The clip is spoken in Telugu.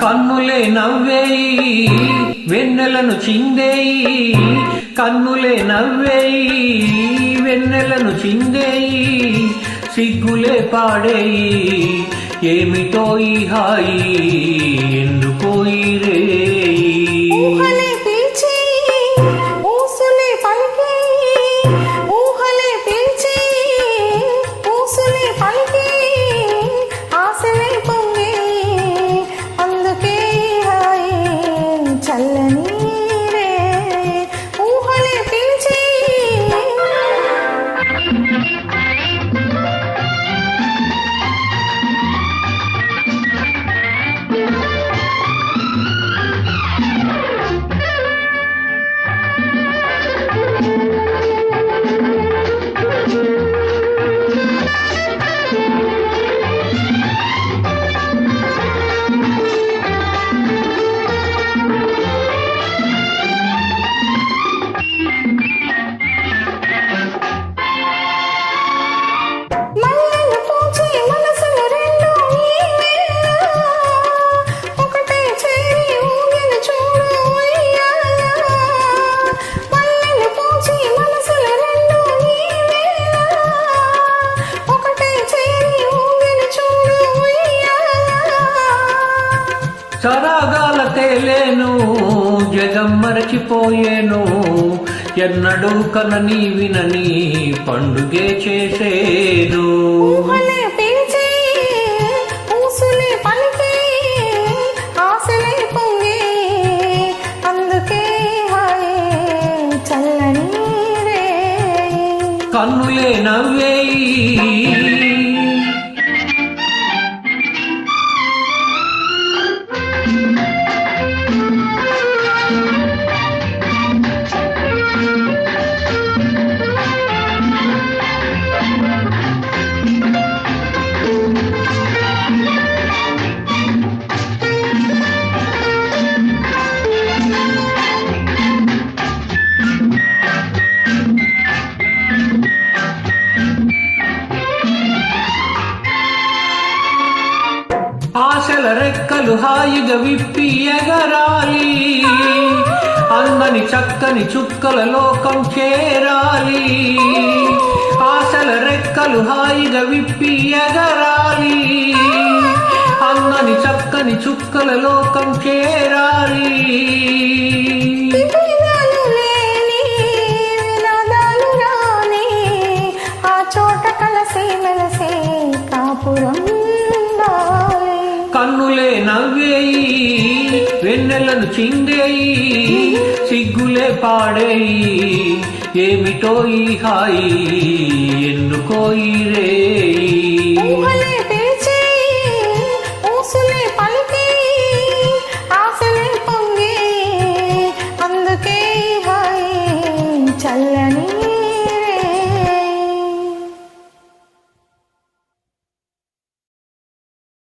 కన్నులే నవ్వేయి వెన్నెలను చిందేయి, కన్నులే నవ్వేయి వెన్నెలను చిందేయి, సిగ్గులే పాడేయి ఏమిటో ఈ హాయి ఎందుకో ఈ రేయి. సరాగాల తేలేను జగం మరచిపోయేను, ఎన్నడూ కనని వినని పండుగే చేసేను. కన్నులే నవ్వేయి ఆశల రెక్కలు హాయిగా విప్పి ఎగరాలి, అందని చక్కని చుక్కల లోకం చేరాలి. ఆశల రెక్కలు హాయిగా విప్పి ఎగరాలి, అందని చక్కని చుక్కల లోకం చేరాలి. కన్నులే నవ్వేయి వెన్నెలను చిందేయి, సిగ్గులే పాడేయి ఏమిటో ఈ హాయి ఎందుకో ఈ రేయి.